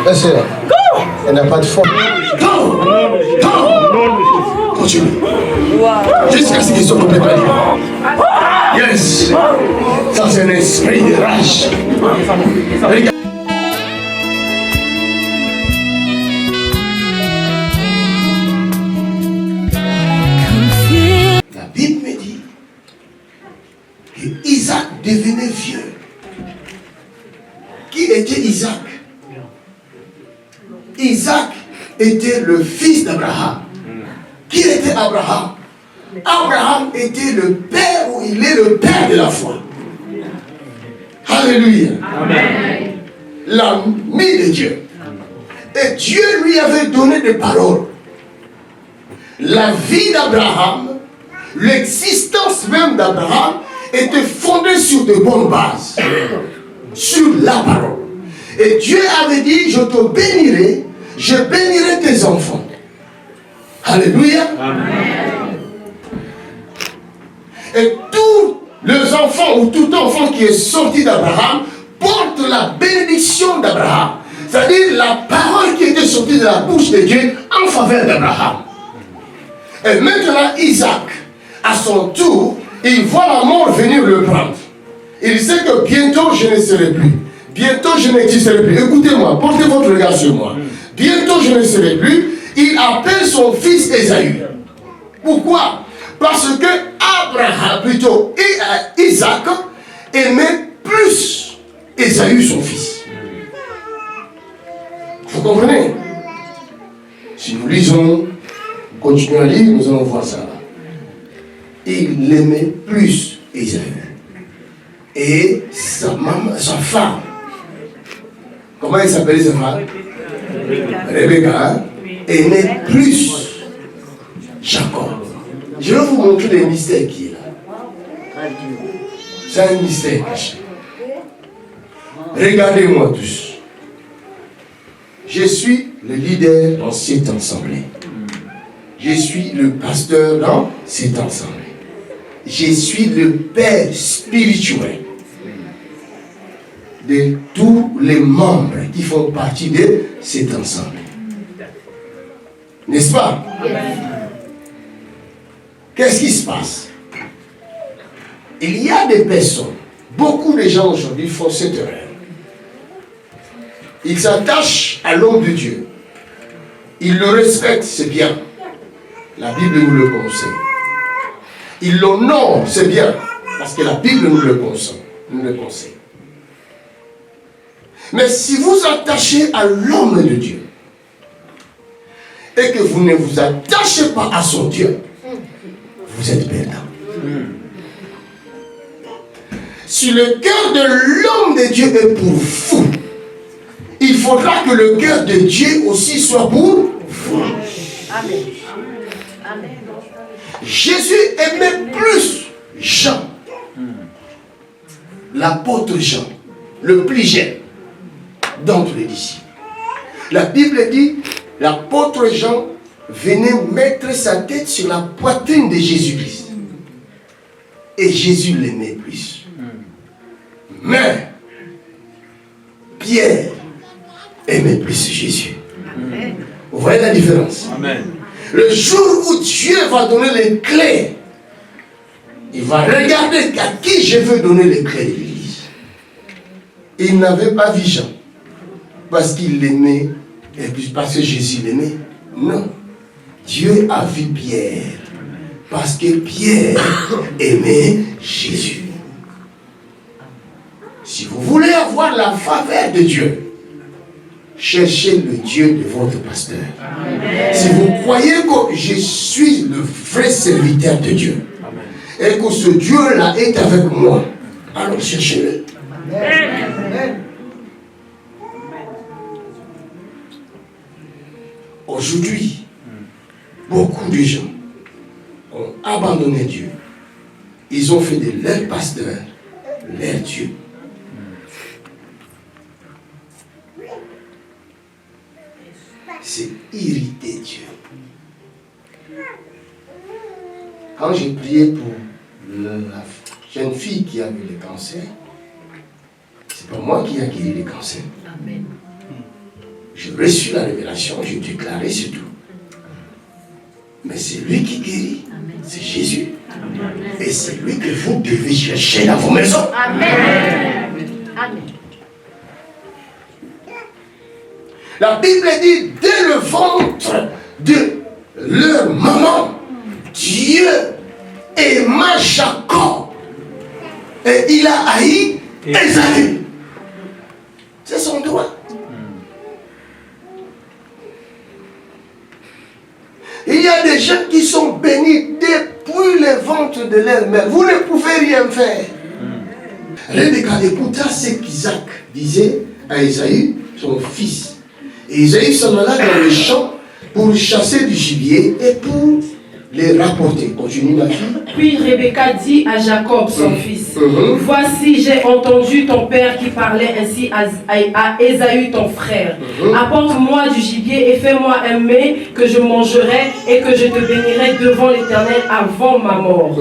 Laissez-la. Elle n'a pas de fond. Continue. Jusqu'à ce qu'ils soient complètement libres. Yes. Ça, c'est un esprit de rage. Regarde. La Bible me dit que Isaac devenait vieux. Qui était Isaac? Isaac était le fils d'Abraham. Qui était Abraham? Abraham était le père, ou il est le père de la foi. Alléluia. Amen. L'ami de Dieu. Et Dieu lui avait donné des paroles. La vie d'Abraham, l'existence même d'Abraham était fondée sur de bonnes bases. Sur la parole. Et Dieu avait dit, je te bénirai, je bénirai tes enfants. Alléluia. Amen. Et tous les enfants ou tout enfant qui est sorti d'Abraham porte la bénédiction d'Abraham. C'est-à-dire la parole qui était sortie de la bouche de Dieu en faveur d'Abraham. Et maintenant Isaac, à son tour, il voit la mort venir le prendre. Il sait que bientôt je ne serai plus. Bientôt je n'existerai plus. Écoutez-moi, portez votre regard sur moi. Bientôt je ne serai plus. Il appelle son fils Ésaü. Pourquoi? Parce que Abraham, plutôt Isaac, aimait plus Ésaü, son fils. Vous comprenez? Si nous lisons, continuons à lire, nous allons voir ça. Il aimait plus Ésaü. Et sa maman, sa femme, comment elle s'appelait sa femme? Rebecca, aimait plus Jacob. Je vais vous montrer le mystère qui est là. C'est un mystère caché. Regardez-moi tous. Je suis le leader dans cette assemblée. Je suis le pasteur dans cette assemblée. Je suis le père spirituel de tous les membres qui font partie de cet ensemble. N'est-ce pas? Qu'est-ce qui se passe? Il y a des personnes, beaucoup de gens aujourd'hui font cette erreur. Ils s'attachent à l'homme de Dieu. Ils le respectent, c'est bien. La Bible nous le conseille. Ils l'honorent, c'est bien. Parce que la Bible nous le conseille. Mais si vous attachez à l'homme de Dieu et que vous ne vous attachez pas à son Dieu, vous êtes perdant. Si le cœur de l'homme de Dieu est pour vous, il faudra que le cœur de Dieu aussi soit pour vous. Amen. Amen. Jésus aimait plus Jean, l'apôtre Jean, le plus jeune d'entre les disciples. La Bible dit, l'apôtre Jean venait mettre sa tête sur la poitrine de Jésus-Christ. Et Jésus l'aimait plus. Mais Pierre aimait plus Jésus. Amen. Vous voyez la différence? Amen. Le jour où Dieu va donner les clés, il va regarder à qui je veux donner les clés de l'église. Il n'avait pas vu Jean parce qu'il l'aimait et puis parce que Jésus l'aimait. Non. Dieu a vu Pierre parce que Pierre aimait Jésus. Si vous voulez avoir la faveur de Dieu, cherchez le Dieu de votre pasteur. Amen. Si vous croyez que je suis le vrai serviteur de Dieu, amen, et que ce Dieu-là est avec moi, alors cherchez-le. Amen. Aujourd'hui, beaucoup de gens ont abandonné Dieu. Ils ont fait de leur pasteur leur Dieu. C'est irriter Dieu. Quand j'ai prié pour la jeune fille qui a eu le cancer, c'est pas moi qui ai guéri les cancers. Amen. J'ai reçu la révélation, j'ai déclaré, c'est tout. Mais c'est lui qui guérit. C'est Jésus. Amen. Et c'est lui que vous devez chercher dans vos maisons. Amen. Amen. La Bible dit, dès le ventre de leur maman, Dieu aima Jacob. Et il a haï Ésaü. C'est son droit. Il y a des gens qui sont bénis depuis le ventre de leur mère. Vous ne pouvez rien faire. Rebecca écouta ce qu'Isaac disait à Ésaü, son fils. Et Ésaü s'en alla dans le champ pour chasser du gibier et pour les rapporter. Continue ma fille. Puis Rebecca dit à Jacob, son fils, voici, j'ai entendu ton père qui parlait ainsi à Ésaü, ton frère. Apporte-moi du gibier et fais-moi un mets que je mangerai et que je te bénirai devant l'Éternel avant ma mort.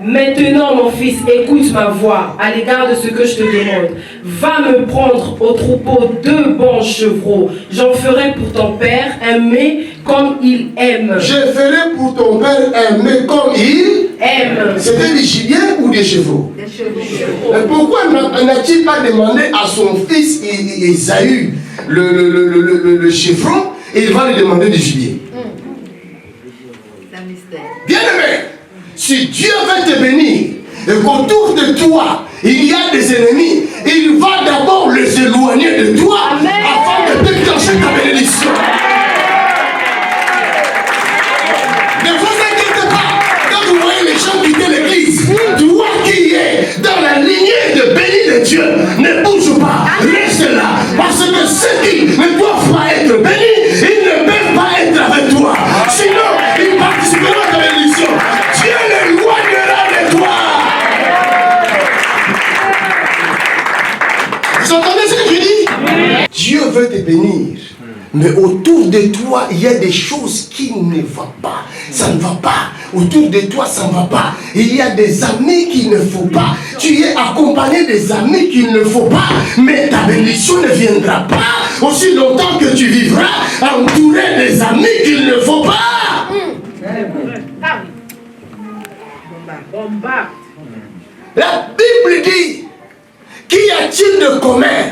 Maintenant, mon fils, écoute ma voix à l'égard de ce que je te demande. Va me prendre au troupeau 2 bons chevreaux. J'en ferai pour ton père un mets comme il aime. Je ferai pour ton père un mets comme il aime. C'était des gibier ou des chevaux? Des chevaux. Mais pourquoi n'a-t-il pas demandé à son fils Ésaü le chevreau et il va lui demander du gibier? C'est un mystère. Bien aimé, si Dieu veut te bénir et qu'autour de toi il y a des ennemis, il va d'abord les éloigner de toi. Amen. Afin de déclencher ta bénédiction. Ne vous inquiétez pas quand vous voyez les gens quitter l'église. Toi qui es dans la lignée de béni de Dieu, ne bouge pas, reste là. Parce que ceux qui ne doivent pas être bénis, ils ne peuvent pas être avec toi. Sinon, ils participeront à ta bénédiction. Dieu l'éloignera de toi. Vous entendez ce que je dis? Dieu veut te bénir. Mais autour de toi, il y a des choses qui ne vont pas. Ça ne va pas. Autour de toi, ça ne va pas. Il y a des amis qu'il ne faut pas. Tu es accompagné des amis qu'il ne faut pas. Mais ta bénédiction ne viendra pas aussi longtemps que tu vivras entouré des amis qu'il ne faut pas. La Bible dit, qu'y a-t-il de commun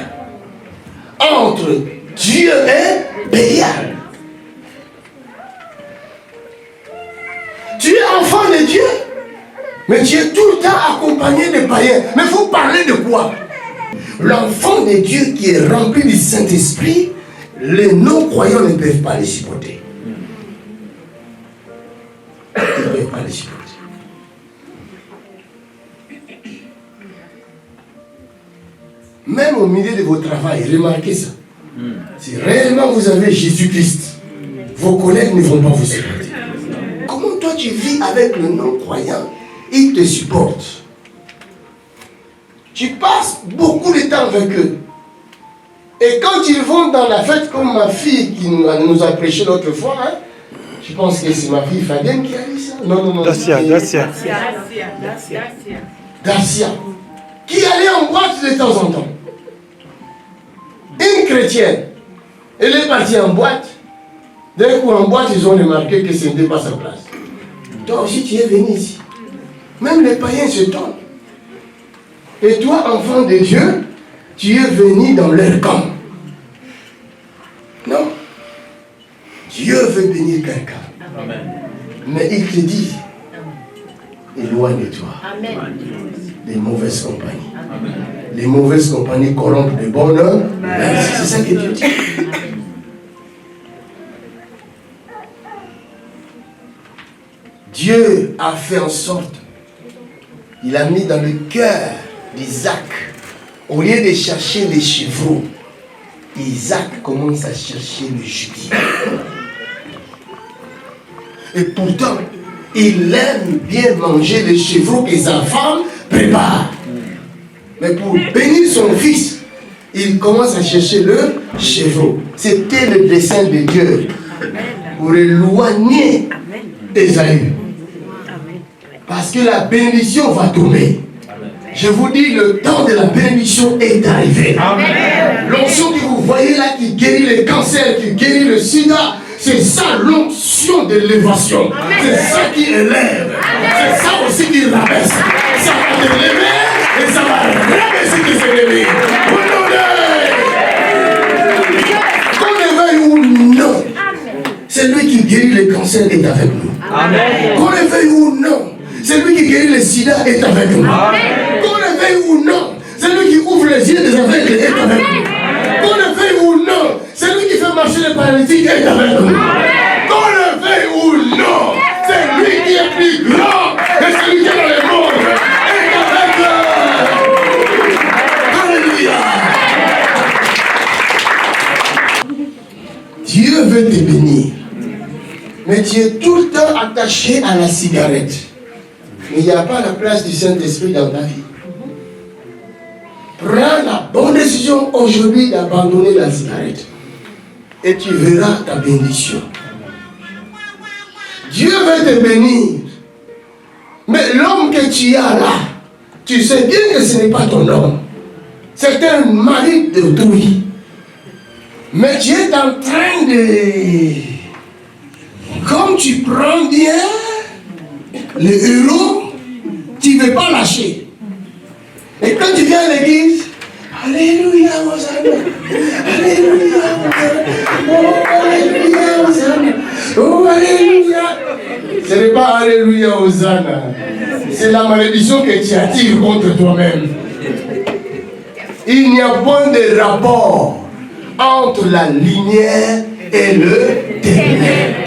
entre Dieu et Bélial? Tu es enfant de Dieu, mais tu es tout le temps accompagné de païens. Mais vous parlez de quoi? L'enfant de Dieu qui est rempli du Saint-Esprit, les non-croyants ne peuvent pas les supporter. Ils ne peuvent pas les supporter. Même au milieu de votre travail, remarquez ça. Si réellement vous avez Jésus-Christ, vos collègues ne vont pas vous supporter. Comment toi tu vis avec le non-croyant? Ils te supportent. Tu passes beaucoup de temps avec eux. Et quand ils vont dans la fête, comme ma fille qui nous a prêché l'autre fois, hein, je pense que c'est ma fille Fabienne qui a dit ça. Non. Dacia. Qui allait en boîte de temps en temps. Une chrétienne, elle est partie en boîte. D'un coup, en boîte, ils ont remarqué que ce n'était pas sa place. Toi aussi, tu es venu ici. Même les païens se tombent. Et toi, enfant de Dieu, tu es venu dans leur camp. Non. Dieu veut bénir quelqu'un. Mais il te dit, éloigne-toi des mauvaises compagnies. Amen. Les mauvaises compagnies corrompent les bonnes œuvres. C'est ça que Dieu dit. Dieu a fait en sorte, il a mis dans le cœur d'Isaac, au lieu de chercher les chevreaux, Isaac commence à chercher le gibier. Et pourtant, il aime bien manger les chevreaux que sa femme prépare. Mais pour bénir son fils, il commence à chercher le chevreau. C'était le dessein de Dieu pour éloigner Ésaü. Parce que la bénédiction va tomber. Je vous dis, le temps de la bénédiction est arrivé. L'onction que vous voyez là qui guérit les cancers, qui guérit le sida, c'est ça l'onction de l'élévation. C'est ça qui élève. C'est ça aussi qui rabaisse. Ça va te lever et ça va rabaisser tes ennemis. Qu'on le veuille ou non, c'est lui qui guérit les cancers est avec nous. Qu'on le veuille ou non, c'est lui qui guérit le sida est avec nous. Qu'on le veuille ou non, c'est lui qui ouvre les yeux des aveugles est avec nous. Qu'on le veuille ou non, c'est lui qui fait marcher les paralytiques est avec nous. Qu'on le veuille ou non, c'est lui qui est plus grand que celui qui est dans le monde est avec nous. Alléluia. Dieu veut te bénir, mais tu es tout le temps attaché à la cigarette. Mais il n'y a pas la place du Saint-Esprit dans ta vie. Prends la bonne décision aujourd'hui d'abandonner la cigarette. Et tu verras ta bénédiction. Dieu veut te bénir. Mais l'homme que tu as là, tu sais bien que ce n'est pas ton homme. C'est un mari d'autrui. Mais tu es en train de... Comme tu prends bien les héros, tu ne veux pas lâcher. Et quand tu viens à l'église, Alléluia, Hosanna. Alléluia, Hosanna. Oh, Alléluia, Hosanna. Oh, Alléluia. Ce n'est pas Alléluia, Hosanna. C'est la malédiction que tu attires contre toi-même. Il n'y a point de rapport entre la lumière et le ténèbre.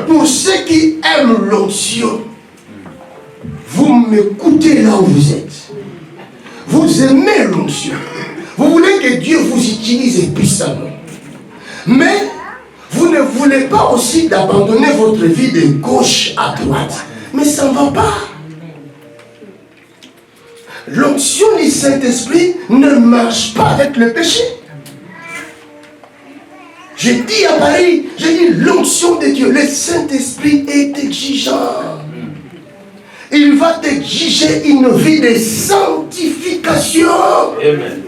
Pour ceux qui aiment l'onction, vous m'écoutez là où vous êtes. Vous aimez l'onction. Vous voulez que Dieu vous utilise puissamment. Mais vous ne voulez pas aussi d'abandonner votre vie de gauche à droite. Mais ça ne va pas. L'onction du Saint-Esprit ne marche pas avec le péché. Je dis à Paris, je dis l'onction de Dieu, le Saint-Esprit est exigeant. Il va t'exiger une vie de sanctification. Amen.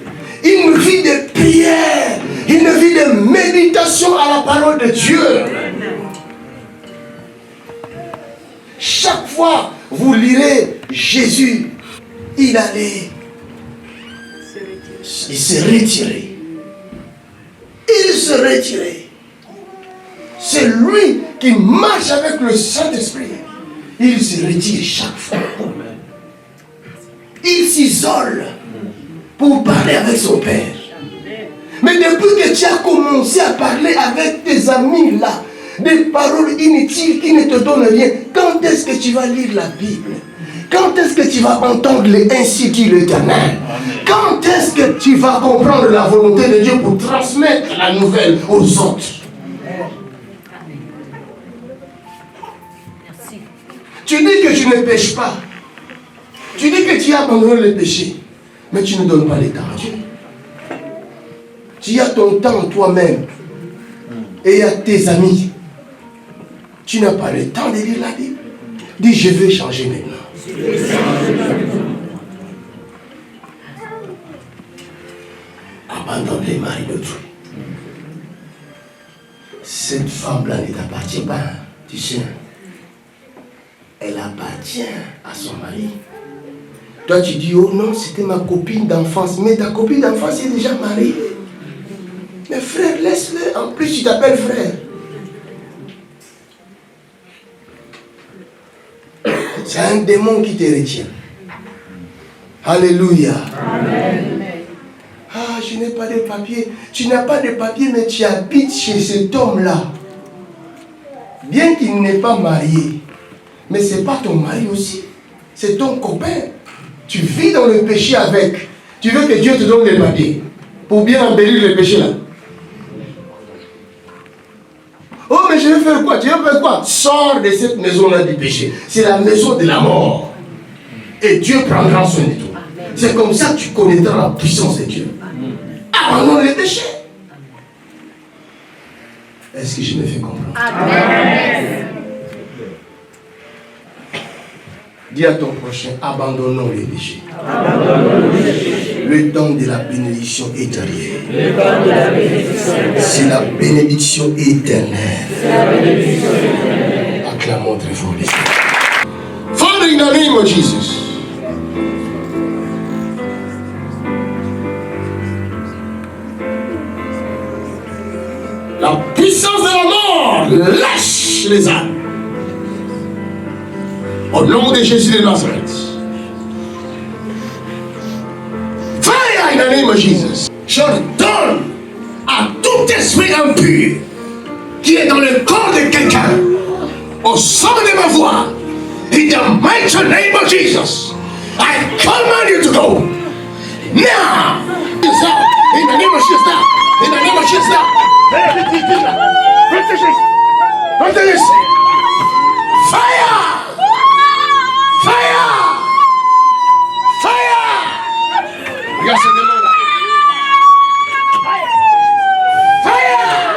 Une vie de prière, une vie de méditation à la parole de Dieu. Amen. Chaque fois vous lirez Jésus, il allait, il s'est retiré. Il se retirait. C'est lui qui marche avec le Saint-Esprit. Il se retire chaque fois. Il s'isole pour parler avec son Père. Mais depuis que tu as commencé à parler avec tes amis là, des paroles inutiles qui ne te donnent rien, quand est-ce que tu vas lire la Bible? Quand est-ce que tu vas entendre les ainsi dit l'Éternel? Quand est-ce que tu vas comprendre la volonté de Dieu pour transmettre la nouvelle aux autres? Tu dis que tu ne pêches pas. Tu dis que tu as abandonné le péché. Mais tu ne donnes pas le temps à Dieu. Tu as ton temps toi-même. Et il y a tes amis. Tu n'as pas le temps de lire la Bible. Dis, je veux changer maintenant. Abandonne les maris d'autrui. Cette femme-là ne t'appartient pas, tu sais. Elle appartient à son mari. Toi, tu dis, oh non, c'était ma copine d'enfance. Mais ta copine d'enfance est déjà mariée. Mais frère, laisse-le. En plus, tu t'appelles frère. C'est un démon qui te retient. Alléluia. Amen. Ah, je n'ai pas de papier. Tu n'as pas de papier, mais tu habites chez cet homme-là. Bien qu'il n'est pas marié. Mais ce n'est pas ton mari aussi. C'est ton copain. Tu vis dans le péché avec. Tu veux que Dieu te donne des papiers pour bien embellir le péché là. Oh, mais je vais faire quoi? Tu veux faire quoi? Sors de cette maison-là du péché. C'est la maison de la mort. Et Dieu prendra soin de toi. C'est comme ça que tu connaîtras la puissance de Dieu. Abandonne le péché. Est-ce que je me fais comprendre? Amen. Dis à ton prochain, abandonnons les péchés. Le temps de la bénédiction est arrivé. C'est la bénédiction éternelle. Acclamons très fort les Seigneur. Father, in the name of Jesus. La puissance de la mort lâche les âmes. Au nom de Jésus de Nazareth. Fire in the name of Jesus. J'ordonne à tout esprit impur qui est dans le corps de quelqu'un, au son de ma voix, in the mighty name of Jesus, I command you to go. Now! In the name of Jesus. In the name of Jesus. Fire! Fire! Fire! Regarde ce démon là. Fire!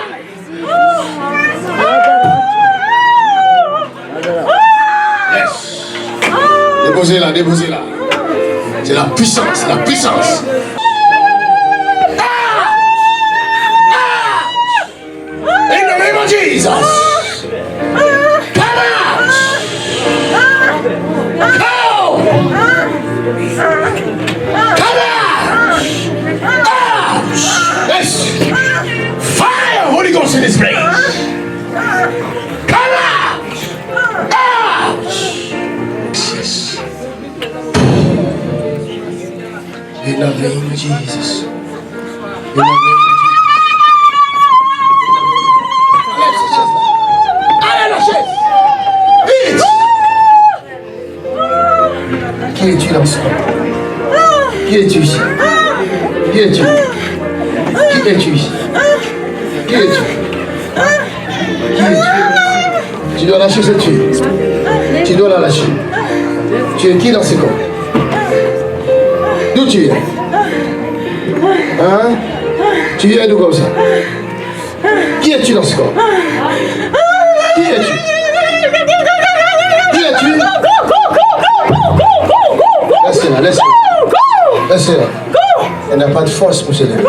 Yes. Déposez-la, déposez-la. C'est la puissance, la puissance. In the name of Jesus. Come out. Go. Come out. Out. Yes. Fire, Holy Ghost in this place. Come out. Out. Yes. In the name of Jesus. In the name of Jesus. Qui es-tu dans ce corps? Qui es-tu ici? Qui es-tu? Qui es-tu ici? Qui es-tu? Qui es-tu? Tu dois lâcher cette fille. Tu dois la lâcher. Tu es qui dans ce corps? D'où tu viens? Hein? Tu viens d'où comme ça? Qui es-tu dans ce corps? Qui es-tu? Qui es-tu? Laissez-la, laissez-la. Laissez-la. Elle n'a pas de force pour se lever.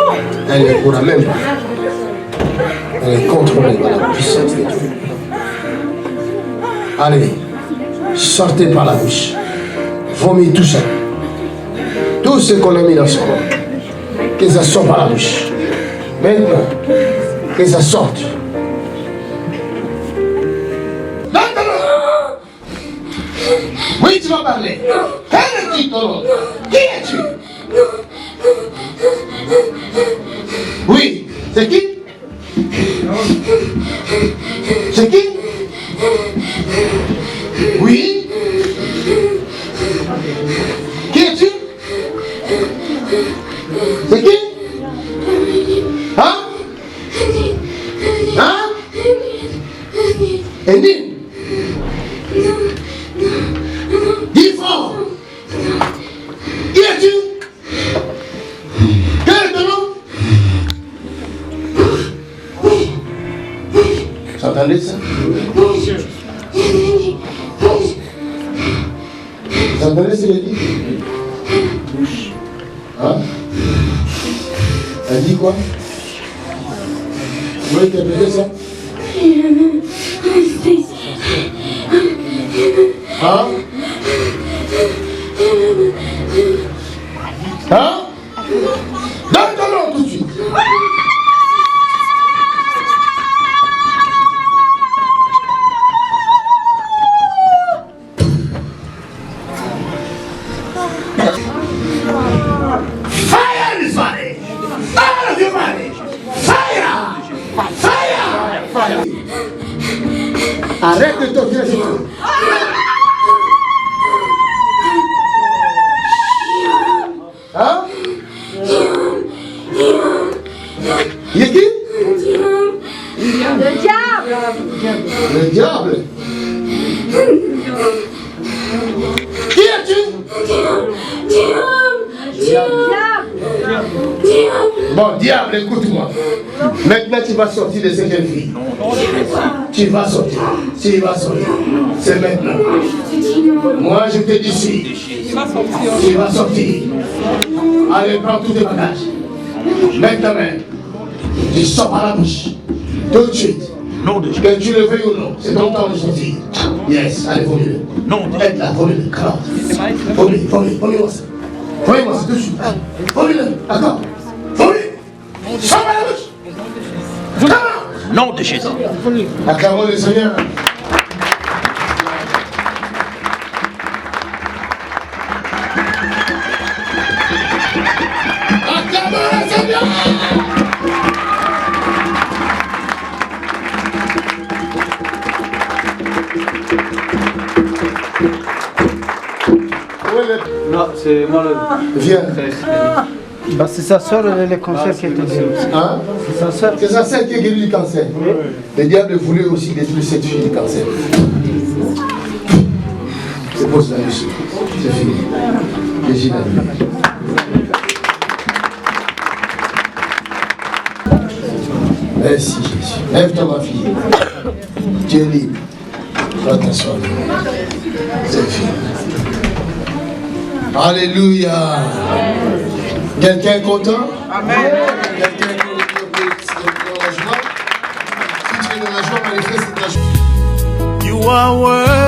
Elle ne pourra même pas. Elle est contrôlée par la puissance de Dieu. Allez, sortez par la bouche. Vomis tout ça. Tout ce qu'on a mis dans ce corps. Que ça sorte par la bouche. Maintenant, que ça sorte. Oui, tu vas parler. Quel es-tu, ton nom? Qui es-tu? Oui, c'est qui? C'est qui? Oui. Qui es-tu? C'est qui? Hein? Hein? Edine. Dis fort. Qui es-tu? Quel est ton nom? Vous entendez ça? Vous entendez ce qu'elle dit? Hein? Elle dit quoi? Vous voulez interpréter ça? Hein? Hein? Donne ton nom tout de suite. Fire this body! Out of your body! Fire! Fire! Fire! Arrête de toquer les yeux. Hein? Il est qui? Le diable. Le diable. Qui es-tu? Diable. Bon, diable, écoute-moi. Maintenant, tu vas sortir de cette jeune fille. Tu vas sortir. Tu vas sortir. C'est maintenant. Moi, je te dis ici. Tu vas sortir. Allez, prends tous tes bagages. Maintenant même. Tu sors par la bouche. Tout de suite. Que tu le veuilles ou non, c'est ton temps de sortir. Yes, allez, vomis-le. Non. Aide là, vomis-le. Vomis-moi ça. Vomis-moi ça tout de suite. Vomis-le. D'accord. Vomis. Sors par la bouche. Nom de Jésus. Acclamons le Seigneur. Acclamons le Seigneur. Non, c'est moi le... Viens. Bah, c'est sa soeur, le cancer qui était guéri. Hein? C'est sa soeur. C'est sa sœur qui est guérie du cancer. Le diable voulait aussi détruire cette fille du cancer. C'est pour cela, monsieur. C'est fini. Jésus l'a dit. Merci Jésus. Lève-toi ma fille. Tu es libre. Va t'asseoir. C'est fini. Alléluia. Quelqu'un est content? Amen. Quelqu'un est dans la joie? Si tu es dans la joie, manifeste ta joie. You are worthy.